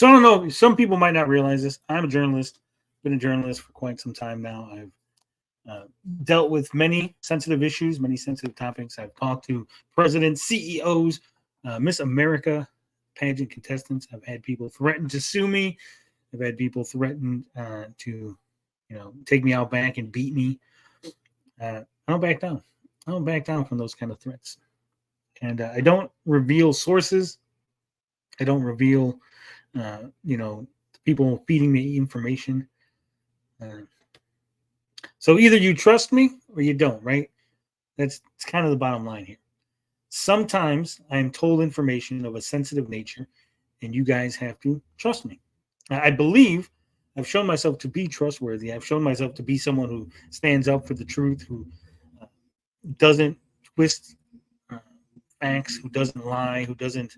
So I don't know. Some people might not realize this. I'm a journalist. Been a journalist for quite some time now. I've dealt with many sensitive issues, many sensitive topics. I've talked to presidents, CEOs, Miss America pageant contestants. I've had people threaten to sue me. I've had people threaten to, take me out back and beat me. I don't back down. I don't back down from those kind of threats. And I don't reveal sources. I don't reveal, people feeding me information. So either you trust me or you don't, right? That's kind of the bottom line here. Sometimes I am told information of a sensitive nature, and you guys have to trust me. I believe I've shown myself to be trustworthy. I've shown myself to be someone who stands up for the truth, who doesn't twist facts, who doesn't lie, who doesn't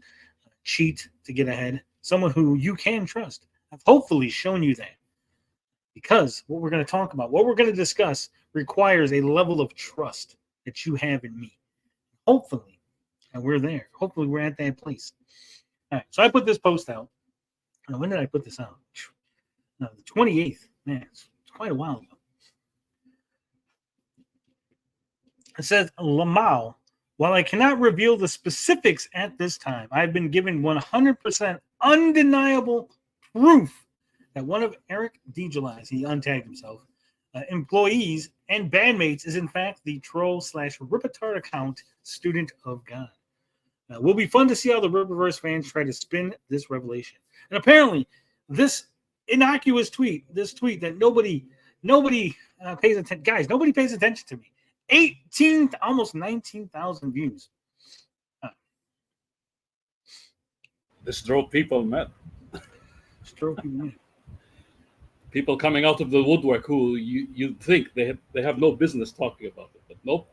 cheat to get ahead. Someone who you can trust. I've hopefully shown you that. Because what we're going to talk about, what we're going to discuss, requires a level of trust that you have in me. Hopefully, and we're there. Hopefully, we're at that place. All right, so I put this post out. Now, when did I put this out? The 28th. Man, it's quite a while ago. It says, Lamau, while I cannot reveal the specifics at this time, I've been given 100% undeniable proof that one of Eric DeJuly's, he untagged himself, employees and bandmates is in fact the troll/Rippaverse account Student of God. Will be fun to see how the Rippaverse fans try to spin this revelation. And apparently, this innocuous tweet, this tweet that nobody pays attention, guys, nobody pays attention to me. 18, almost 19,000 views. This drove people mad. People coming out of the woodwork who you'd think they have no business talking about it, but nope.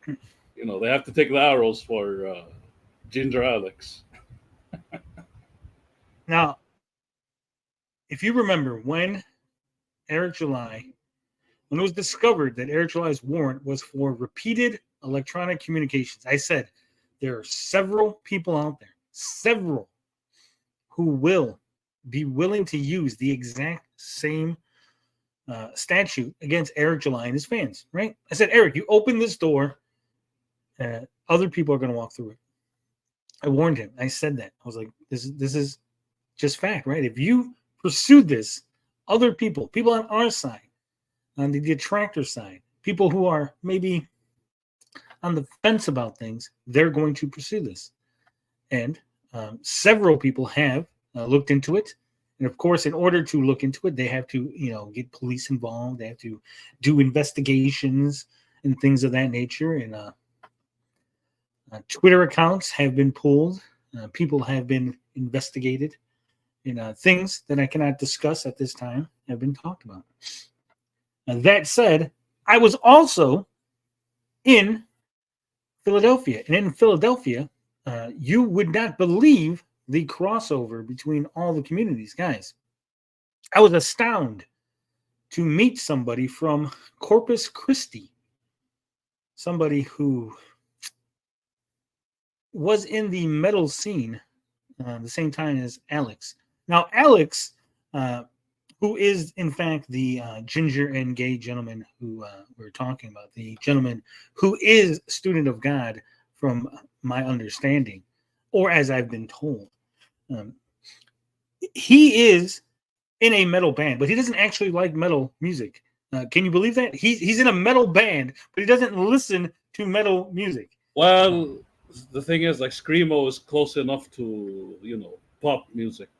They have to take the arrows for Ginger Alex. Now, if you remember when when it was discovered that Eric July's warrant was for repeated electronic communications, I said there are several people out there, who will be willing to use the exact same statute against Eric July and his fans, right? I said, Eric, you open this door, other people are going to walk through it. I warned him. I said that. I was like, this is just fact, right? If you pursue this, other people on our side, on the detractor side, people who are maybe on the fence about things, they're going to pursue this. And several people have looked into it. And of course, in order to look into it, they have to, get police involved. They have to do investigations and things of that nature. And Twitter accounts have been pulled. People have been investigated. And things that I cannot discuss at this time have been talked about. That said, I was also in Philadelphia. And in Philadelphia, you would not believe the crossover between all the communities, guys. I was astounded to meet somebody from Corpus Christi, somebody who was in the metal scene the same time as Alex. Now, Alex, who is in fact the ginger and gay gentleman who we're talking about, the gentleman who is Student of God, from my understanding, or as I've been told. He is in a metal band, but he doesn't actually like metal music. Can you believe that? He's in a metal band, but he doesn't listen to metal music. Well, the thing is, like, screamo is close enough to, pop music,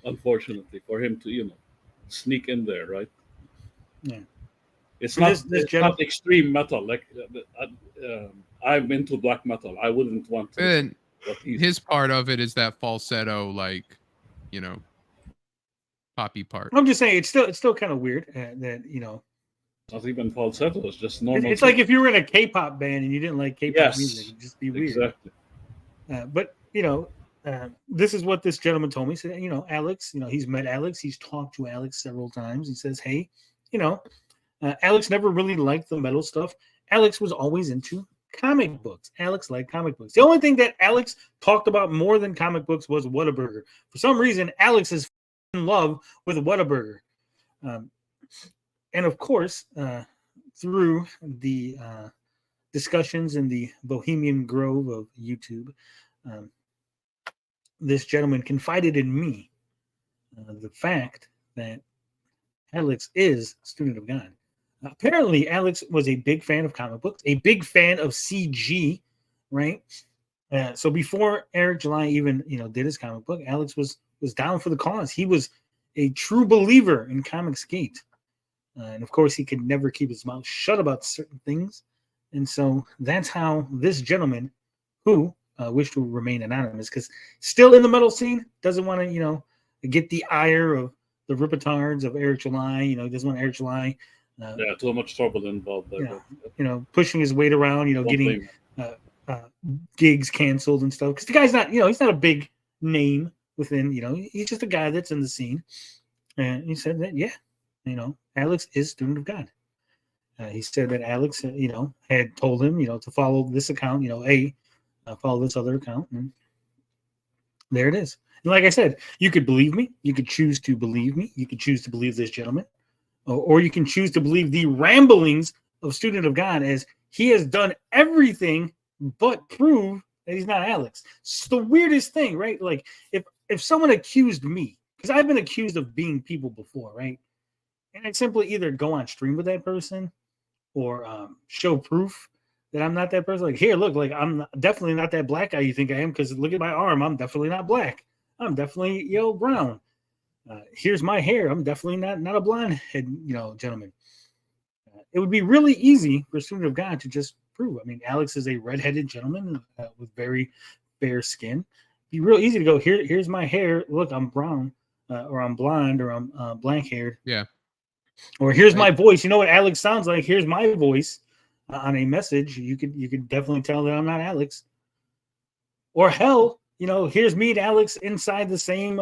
unfortunately, for him to, sneak in there, right? Yeah. It's not extreme metal. Like, I'm into black metal. I wouldn't want to. And his part of it is that falsetto, like, poppy part. I'm just saying, it's still kind of weird that, Not even falsetto. It's just normal. It's like if you were in a K-pop band and you didn't like K-pop music, it'd just be weird. Exactly. But this is what this gentleman told me. He said, Alex, he's met Alex. He's talked to Alex several times. He says, hey, Alex never really liked the metal stuff. Alex was always into comic books. Alex liked comic books. The only thing that Alex talked about more than comic books was Whataburger. For some reason, Alex is in love with Whataburger. And of course, through the discussions in the Bohemian Grove of YouTube, this gentleman confided in me the fact that Alex is a student of God. Apparently, Alex was a big fan of comic books, a big fan of CG, right? So before Eric July even, did his comic book, Alex was down for the cause. He was a true believer in Comicsgate. And of course, he could never keep his mouth shut about certain things. And so that's how this gentleman, who wished to remain anonymous, because still in the metal scene, doesn't want to, get the ire of the Rippatards of Eric July. Doesn't want Eric July. Too much trouble involved there. Pushing his weight around, getting gigs canceled and stuff. Because the guy's not, he's not a big name within, he's just a guy that's in the scene. And he said that, Alex is student of God. He said that Alex, had told him, to follow this account, follow this other account. And there it is. And like I said, you could believe me. You could choose to believe me. You could choose to believe this gentleman. Or you can choose to believe the ramblings of student of God, as he has done everything but prove that he's not Alex. It's the weirdest thing, right? Like if someone accused me, because I've been accused of being people before, right? And I'd simply either go on stream with that person or show proof that I'm not that person. Like, here, look, like I'm definitely not that black guy you think I am, because look at my arm. I'm definitely not black. I'm definitely, brown. Here's my hair. I'm definitely not a blonde head, gentleman. It would be really easy for a student of God to just prove. I mean, Alex is a redheaded gentleman with very fair skin. It'd be real easy to go, here's my hair. Look, I'm brown, or I'm blonde, or I'm blank haired. Yeah. Or here's my voice. You know what Alex sounds like? Here's my voice on a message. You could definitely tell that I'm not Alex. Or hell, here's me and Alex inside the same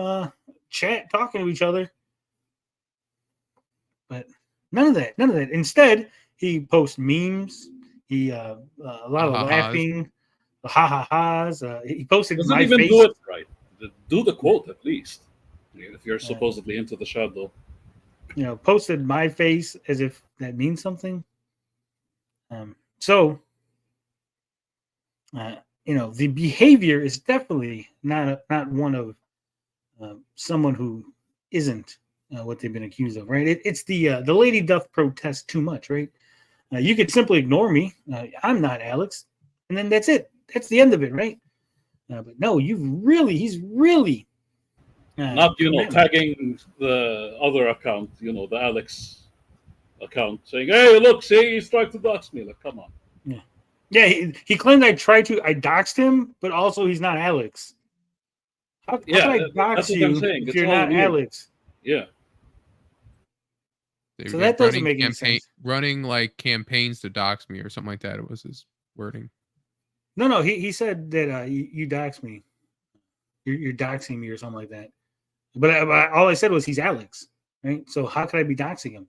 chat talking to each other. But none of that. Instead, he posts memes. He a lot of laughing, the ha-ha-has. He posted doesn't my even face. do it right. Do the quote at least. If you're supposedly into the shadow. Posted my face as if that means something. So the behavior is definitely not one of someone who isn't what they've been accused of, right? It's the lady doth protest too much, right? You could simply ignore me. I'm not Alex, and then that's it. That's the end of it, right? But no, he's really not tagging the other account, the Alex account, saying, "Hey, look, see, he's trying to dox me." Like, come on. Yeah. He claimed I doxed him, but also he's not Alex. How can I dox you if you're not weird. Alex? Yeah. So that doesn't make any sense. Running like campaigns to dox me or something like that. It was his wording. No. He said that you dox me. You're doxing me or something like that. But all I said was he's Alex, right? So how could I be doxing him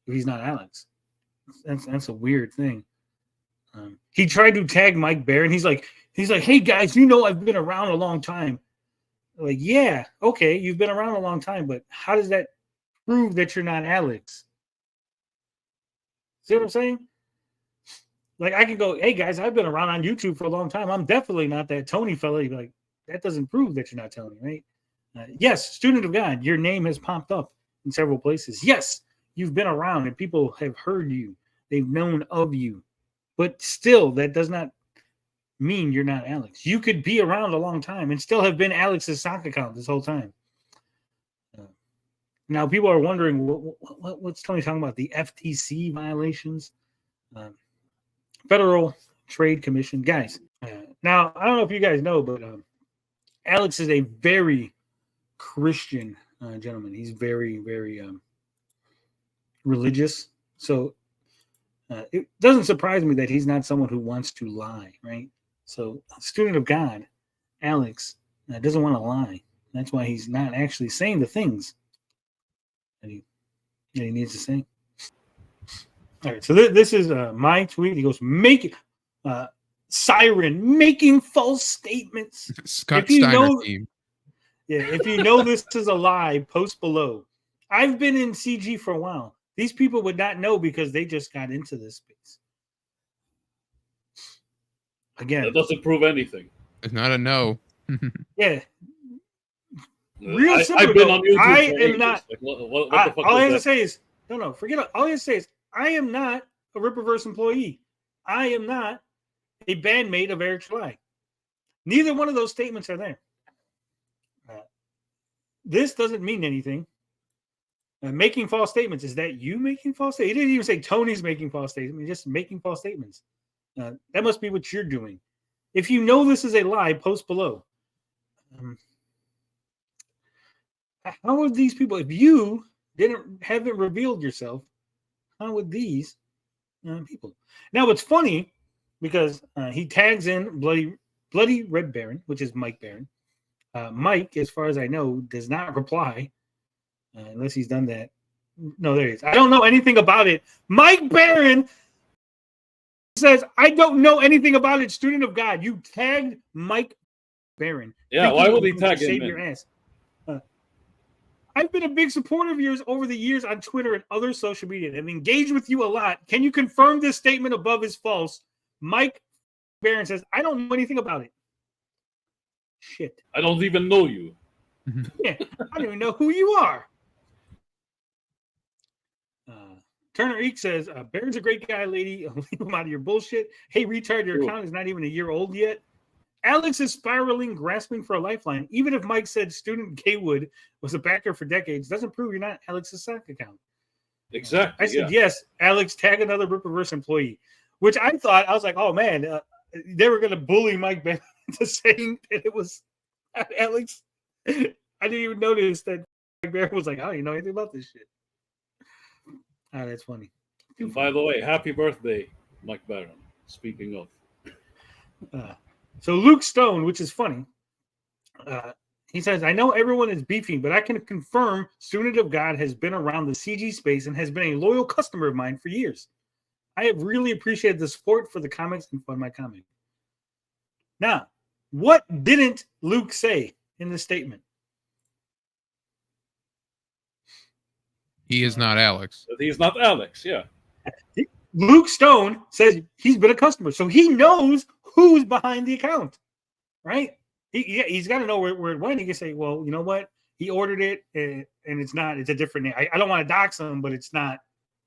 if he's not Alex? That's a weird thing. He tried to tag Mike Bear, and he's like, "Hey guys, I've been around a long time." Like, yeah, okay, you've been around a long time, but how does that prove that you're not Alex? See what I'm saying? Like, I can go, "Hey guys, I've been around on YouTube for a long time. I'm definitely not that Tony fella." You'd be like, that doesn't prove that you're not Tony, right? Yes, student of God, your name has popped up in several places. Yes, you've been around and people have heard you. They've known of you. But still, that does not mean you're not Alex. You could be around a long time and still have been Alex's sock account this whole time. Now, people are wondering, what's Tony talking about? The FTC violations? Federal Trade Commission. Guys, now, I don't know if you guys know, but Alex is a very Christian gentleman. He's very, very religious. So it doesn't surprise me that he's not someone who wants to lie, right? So, student of God, Alex, doesn't want to lie. That's why he's not actually saying the things that he needs to say. All right, so this is my tweet. He goes, make Siren making false statements. Scott If you Steiner know- team. Yeah, if you know this is a lie, post below. I've been in CG for a while. These people would not know because they just got into this space. Again, That doesn't prove anything. It's not a no. yeah. Real simple. I've been though. on YouTube. I for am ages. not. Like, what the fuck All I was have to that? say is no. Forget it. All I have to say is I am not a Rippaverse employee. I am not a bandmate of Eric July. Neither one of those statements are there. This doesn't mean anything. Making false statements, is that you making false statements? He didn't even say Tony's making false statements. He's just making false statements. That must be what you're doing. If you know this is a lie, post below. How would these people, if you haven't revealed yourself, how would these people? Now, it's funny because he tags in Bloody Red Baron, which is Mike Baron. Mike, as far as I know, does not reply unless he's done that. No, there he is. I don't know anything about it. Mike Baron says, I don't know anything about it, student of God. You tagged Mike Baron. Yeah, why would he tag him? Save your ass. I've been a big supporter of yours over the years on Twitter and other social media and have engaged with you a lot. Can you confirm this statement above is false? Mike Baron says, I don't know anything about it. Shit. I don't even know you. Yeah, I don't even know who you are. Turner Eek says, Baron's a great guy, lady. Leave him out of your bullshit. Hey, retard, your account is not even a year old yet. Alex is spiraling, grasping for a lifeline. Even if Mike said student Kaywood was a backer for decades, doesn't prove you're not Alex's sock account. Exactly. I said, yes, Alex, tag another Rippaverse employee, which I thought, I was like, oh man, they were going to bully Mike Baron into saying that it was Alex. I didn't even notice that Mike Baron was like, I don't even know anything about this shit. Ah, that's funny. And by the way, happy birthday, Mike Baron. Speaking of. So Luke Stone, which is funny, he says, I know everyone is beefing, but I can confirm Student of God has been around the CG space and has been a loyal customer of mine for years. I have really appreciated the support for the comics and Fun My Comic. Now, what didn't Luke say in the statement? He is not Alex. He's not Alex, yeah. Luke Stone says he's been a customer, so he knows who's behind the account, right? He's got to know where it went. He can say, well, you know what? He ordered it, and it's not. It's a different name. I don't want to dox him, but it's not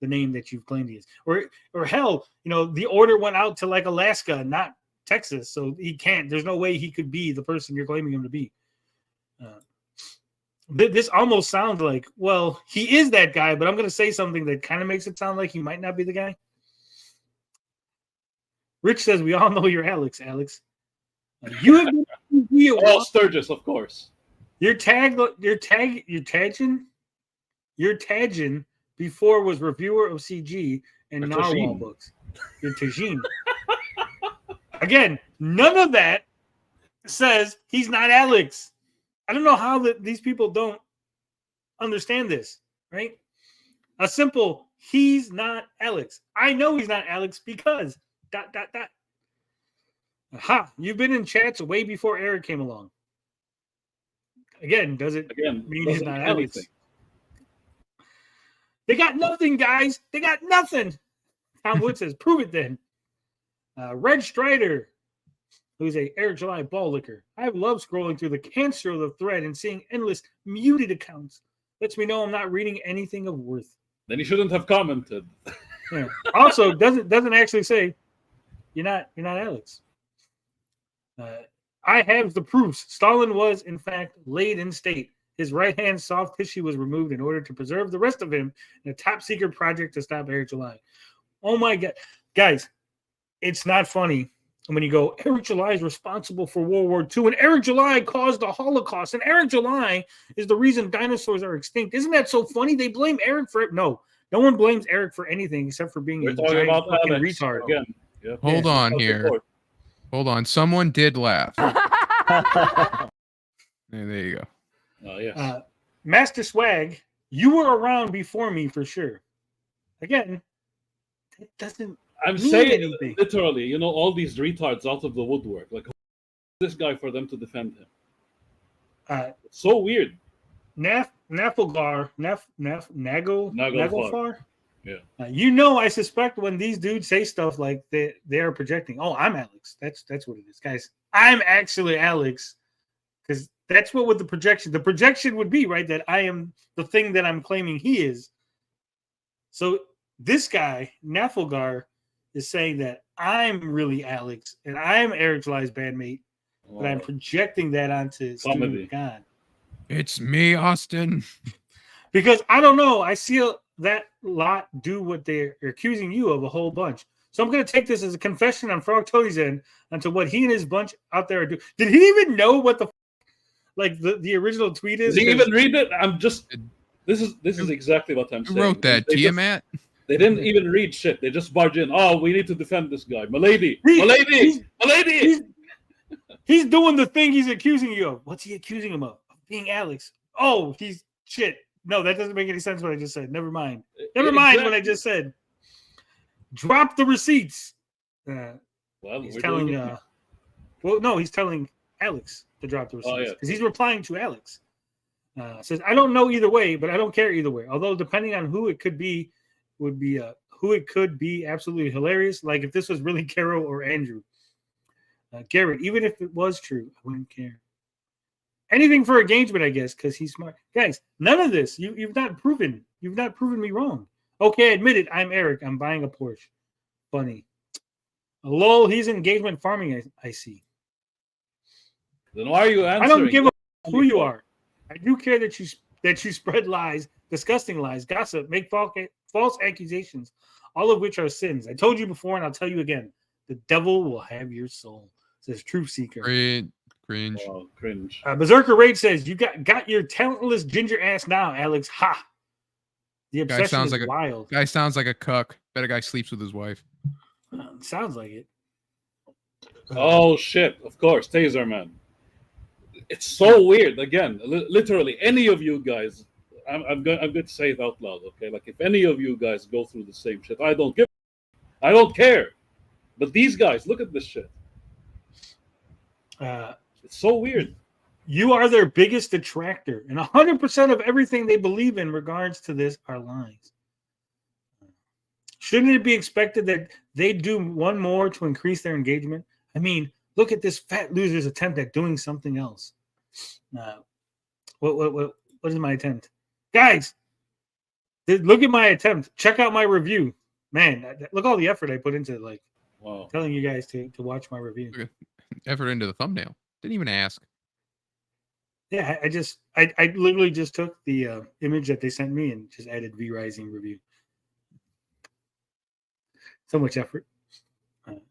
the name that you've claimed he is. Or hell, the order went out to like Alaska, not Texas, so he can't. There's no way he could be the person you're claiming him to be. This almost sounds like, well, he is that guy, but I'm going to say something that kind of makes it sound like he might not be the guy. Rich says, we all know you're Alex. You have been All Sturgis, of course. Your tagging before was reviewer of CG and Narwhal books. Your Tajin. Again, none of that says he's not Alex. I don't know how these people don't understand this, right? A simple, he's not Alex. I know he's not Alex because ... Aha, you've been in chats way before Eric came along. Again, does it mean he's not Alex? They got nothing, guys. They got nothing. Tom Wood says, prove it then. Red Strider, who's a Eric July ball licker. I love scrolling through the cancer of the thread and seeing endless muted accounts. Lets me know I'm not reading anything of worth. Then he shouldn't have commented. Yeah. Also, doesn't actually say you're not Alex. I have the proofs. Stalin was, in fact, laid in state. His right hand soft tissue was removed in order to preserve the rest of him in a top secret project to stop Eric July. Oh my God. Guys, it's not funny when you go, Eric July is responsible for World War II, and Eric July caused the Holocaust, and Eric July is the reason dinosaurs are extinct. Isn't that so funny? They blame Eric for it. No one blames Eric for anything except for being a giant fucking retard. Again. Yep. Hold on here. Hold on. Someone did laugh. There you go. Oh, yes. Master Swag, you were around before me for sure. Again, it doesn't. I'm mean saying anything. literally, you know, all these retards out of the woodwork. Like this guy for them to defend him. It's so weird. Nagelfar. Yeah. You know, I suspect when these dudes say stuff like they are projecting. Oh, I'm Alex. That's what it is, guys. I'm actually Alex, because that's what the projection would be, right? That I am the thing that I'm claiming he is. So this guy Nafalgar is saying that I'm really Alex and I'm Eric July's bandmate, but I'm projecting that onto Student of God. It's me, Austin. Because I don't know, I see that lot do what they're accusing you of a whole bunch. So I'm going to take this as a confession on Frog Tony's end onto what he and his bunch out there are doing. Did he even know what the original tweet is? Did he even read it? I'm just. This is exactly what I'm saying. Who wrote that? Tiamat? They didn't even read shit. They just barge in. Oh, we need to defend this guy. Milady. He's doing the thing he's accusing you of. What's he accusing him of? Being Alex. Oh, he's shit. No, that doesn't make any sense what I just said. Never mind what I just said. Drop the receipts. He's telling he's telling Alex to drop the receipts because he's replying to Alex. Says, I don't know either way, but I don't care either way. Although depending on who it could be, who it could be absolutely hilarious. Like if this was really Carol or Andrew. Garrett, even if it was true, I wouldn't care. Anything for engagement, I guess, because he's smart. Guys, none of this. You've not proven me wrong. Okay, admit it. I'm Eric. I'm buying a Porsche. Funny. Lol, he's engagement farming, I see. Then why are you answering? I don't give a who you are. I do care that you spread lies, disgusting lies, gossip, make false accusations, all of which are sins. I told you before, and I'll tell you again. The devil will have your soul, says Truth Seeker. Cringe. Oh, cringe. Berserker Raid says, you got your talentless ginger ass now, Alex. Ha! The obsession is wild. Guy sounds like a cuck. Bet a guy sleeps with his wife. Sounds like it. Oh, shit. Of course. Taser Man. It's so weird. Again, literally, any of you guys, I'm going to say it out loud, okay? Like, if any of you guys go through the same shit, I don't care. But these guys, look at this shit. It's so weird. You are their biggest detractor, and 100% of everything they believe in regards to this are lies. Shouldn't it be expected that they do one more to increase their engagement? I mean, look at this fat loser's attempt at doing something else. What is my attempt? Guys, look at my attempt. Check out my review. Man, look all the effort I put into telling you guys to watch my review. Effort into the thumbnail. Didn't even ask. Yeah, I literally just took the image that they sent me and just added V Rising review. So much effort.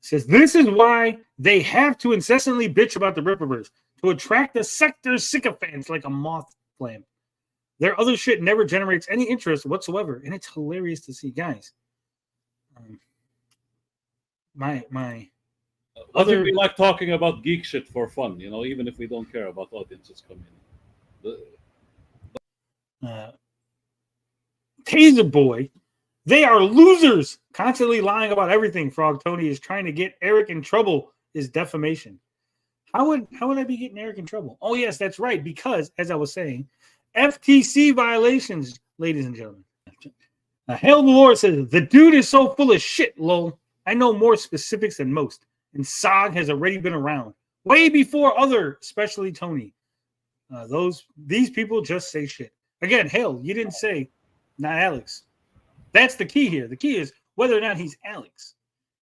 Says this is why they have to incessantly bitch about the Rippaverse to attract the sector's sycophants like a moth flame. Their other shit never generates any interest whatsoever, and it's hilarious to see, guys. My other we like talking about geek shit for fun, you know, even if we don't care about audiences coming in. Taser Boy, they are losers, constantly lying about everything. Frog Tony is trying to get Eric in trouble. Is defamation. How would I be getting Eric in trouble? Oh yes, that's right. Because as I was saying, FTC violations, ladies and gentlemen. Hail the Lord says the dude is so full of shit. Lol. I know more specifics than most. And SOG has already been around way before especially Tony. These people just say shit. Again, Hale, you didn't say not Alex. That's the key here. The key is whether or not he's Alex.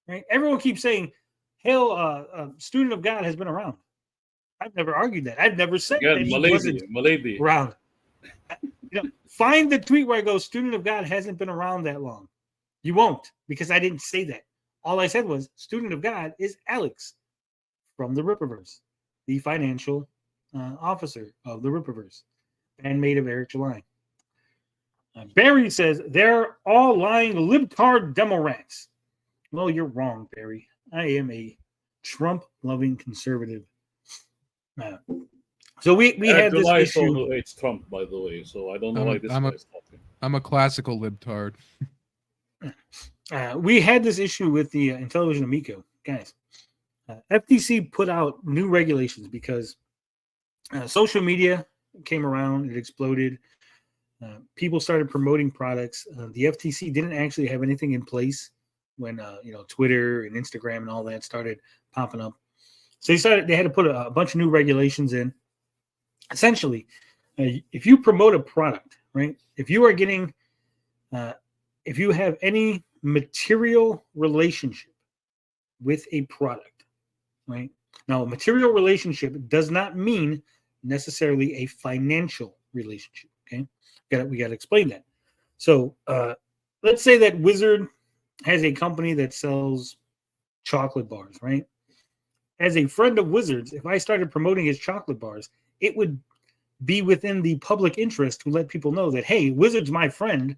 Right? Everyone keeps saying Hale, student of God, has been around. I've never argued that. I've never said that he wasn't around. Find the tweet where I go, student of God hasn't been around that long. You won't, because I didn't say that. All I said was student of God is Alex from the Rippaverse, the financial officer of the Rippaverse, bandmate of Eric July. Barry says they're all lying libtard demo rats. Well, you're wrong, Barry. I am a Trump-loving conservative. So we had this issue. Hates Trump, by the way, so I don't know why this guy's talking. I'm a classical libtard. We had this issue with the Intellivision Amico, guys. FTC put out new regulations because social media came around, it exploded. People started promoting products. The FTC didn't actually have anything in place when Twitter and Instagram and all that started popping up. So they had to put a bunch of new regulations in. Essentially, if you promote a product, right? If you are getting, if you have any material relationship with a product, right? Now, a material relationship does not mean necessarily a financial relationship. Okay, we got to explain that. So, let's say that Wizard has a company that sells chocolate bars, right? As a friend of Wizard's, if I started promoting his chocolate bars, it would be within the public interest to let people know that, hey, Wizard's my friend,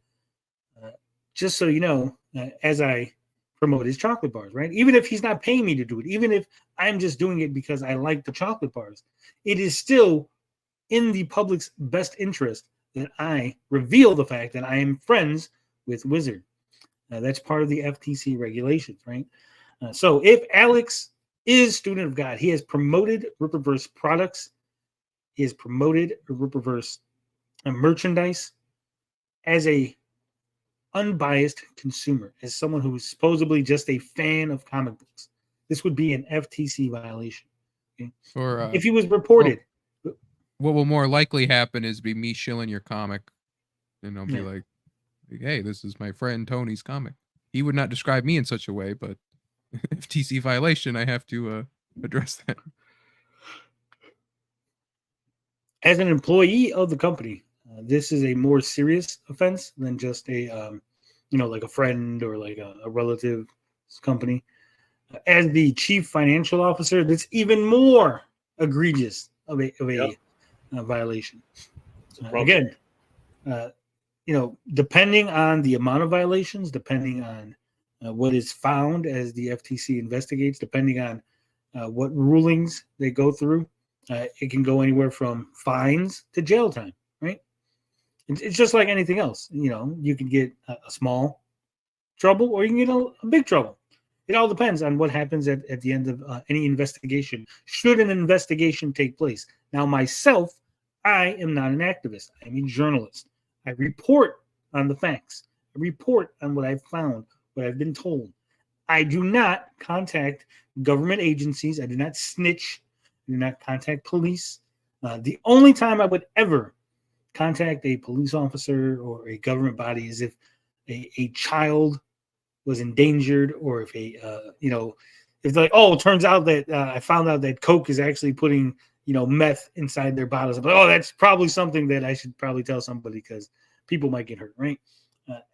just so you know, as I promote his chocolate bars, right? Even if he's not paying me to do it, even if I'm just doing it because I like the chocolate bars, it is still in the public's best interest that I reveal the fact that I am friends with Wizard. That's part of the FTC regulations, right? So if Alex is student of God, he has promoted Rippaverse products, he has promoted Rippaverse merchandise as a unbiased consumer, as someone who is supposedly just a fan of comic books. This would be an FTC violation. Okay? Or If he was reported. What will more likely happen is be me shilling your comic, and I'll be Yeah. like, hey, this is my friend Tony's comic. He would not describe me in such a way, but FTC violation, I have to address that. As an employee of the company, this is a more serious offense than just a, like a friend or like a relative company. As the chief financial officer, that's even more egregious of a violation. Again, depending on the amount of violations, depending on what is found as the FTC investigates, depending on what rulings they go through, it can go anywhere from fines to jail time, right? It's just like anything else. You can get a small trouble or you can get a big trouble. It all depends on what happens at the end of any investigation. Should an investigation take place? Now, myself, I am not an activist. I'm a journalist. I report on the facts. I report on what I've found, what I've been told. I do not contact government agencies. I do not snitch. I do not contact police. The only time I would ever contact a police officer or a government body is if a child was endangered, or if if like, oh, it turns out that I found out that Coke is actually putting meth inside their bottles. I'm like, oh, that's probably something that I should probably tell somebody because people might get hurt, right?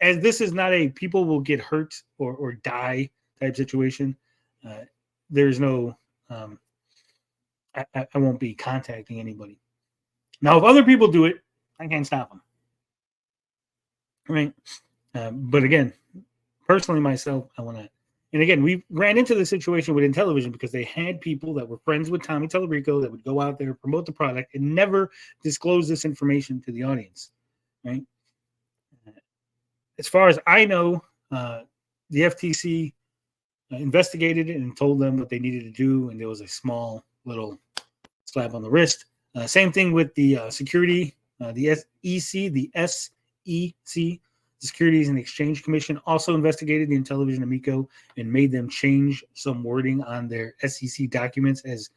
As this is not a people will get hurt or die type situation, there's no I won't be contacting anybody. Now, if other people do it, I can't stop them, right? But again, personally, myself, I want to. And again, we ran into the situation with Intellivision because they had people that were friends with Tommy Tellerico that would go out there, promote the product, and never disclose this information to the audience, right? As far as I know, the FTC investigated it and told them what they needed to do, and there was a small little slap on the wrist. Same thing with the security, the SEC, the Securities and Exchange Commission also investigated the Intellivision Amico and made them change some wording on their SEC documents, as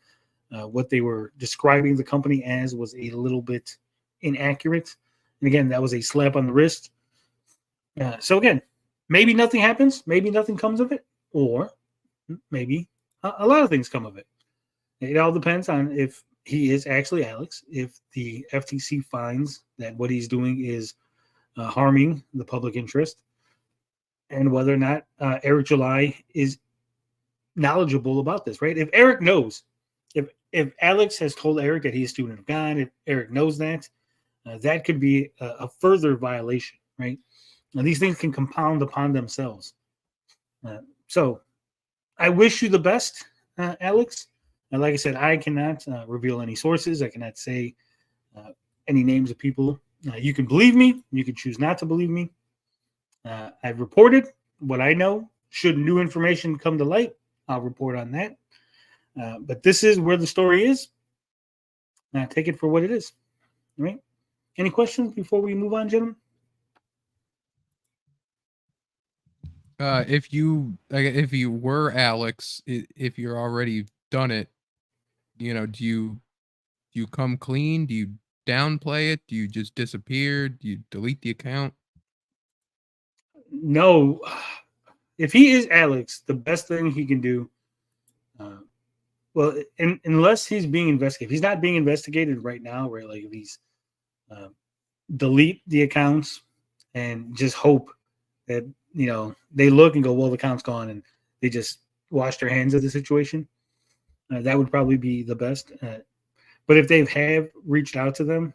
what they were describing the company as was a little bit inaccurate. And again, that was a slap on the wrist. So again, maybe nothing happens, maybe nothing comes of it, or maybe a lot of things come of it. It all depends on if he is actually Alex, if the FTC finds that what he's doing is harming the public interest, and whether or not Eric July is knowledgeable about this, right? If Eric knows, if Alex has told Eric that he's a student of God, if Eric knows that, that could be a further violation, right? And these things can compound upon themselves. So I wish you the best, Alex. And like I said, I cannot reveal any sources. I cannot say any names of people. You can believe me. You can choose not to believe me. I've reported. what I know. Should new information come to light, I'll report on that. But this is where the story is. Take it for what it is. All right. Any questions before we move on, gentlemen? If you were Alex, if you're already done it, do you come clean? Do you downplay it? Do you just disappear? Do you delete the account? No. If he is Alex, the best thing he can do, unless he's being investigated, if he's not being investigated right now, right? Like these, delete the accounts and just hope that they look and go, well, the account's gone, and they just wash their hands of the situation. That would probably be the best. But if they have reached out to them,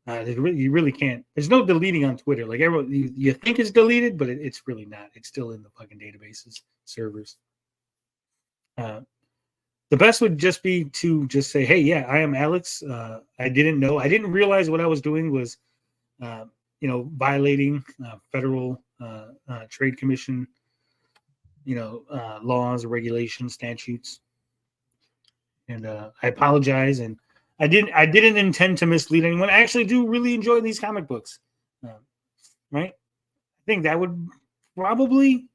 you really can't. There's no deleting on Twitter. Like everyone, you think it's deleted, but it's really not. It's still in the fucking databases, servers. The best would just be to just say, hey, yeah, I am Alex. I didn't realize what I was doing was, violating federal trade commission, laws, regulations, statutes. And I apologize. And I didn't intend to mislead anyone. I actually do really enjoy these comic books. Right? I think that would probably,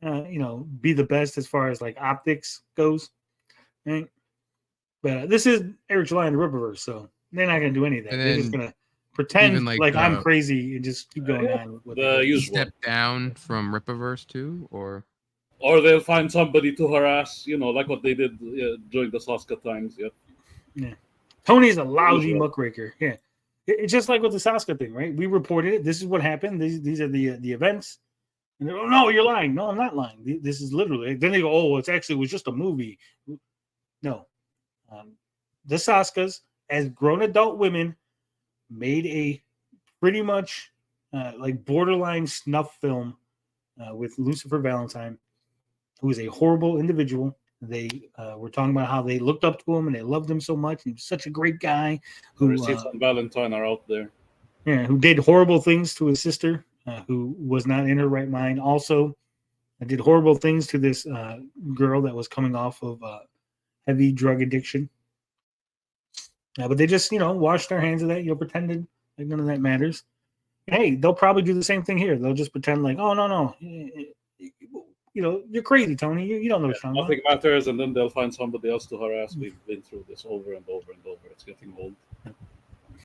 be the best as far as like optics goes. Right? But this is Eric July and the Rippaverse, so they're not going to do any of that. And they're just going to pretend like I'm crazy and just keep going on. With the usual. Step down from Rippaverse too, or they'll find somebody to harass, like what they did during the Saska times. Yeah. Tony's a lousy muckraker. Yeah. It's just like with the Saska thing, right? We reported it. This is what happened. These are the events. And they're, oh, no, you're lying. No, I'm not lying. This is literally. Then they go, oh, it was just a movie. No. The Saskas, as grown adult women, made a pretty much like borderline snuff film with Lucifer Valentine, who is a horrible individual. They were talking about how they looked up to him and they loved him so much. He was such a great guy. Who receipts on Valentine are out there. Yeah, who did horrible things to his sister, who was not in her right mind. Also, did horrible things to this girl that was coming off of heavy drug addiction. But they just, washed their hands of that, pretended like none of that matters. Hey, they'll probably do the same thing here. They'll just pretend like, oh, no. You're crazy, Tony. You don't know what's wrong. Nothing matters, and then they'll find somebody else to harass. We've been through this over and over and over. It's getting old.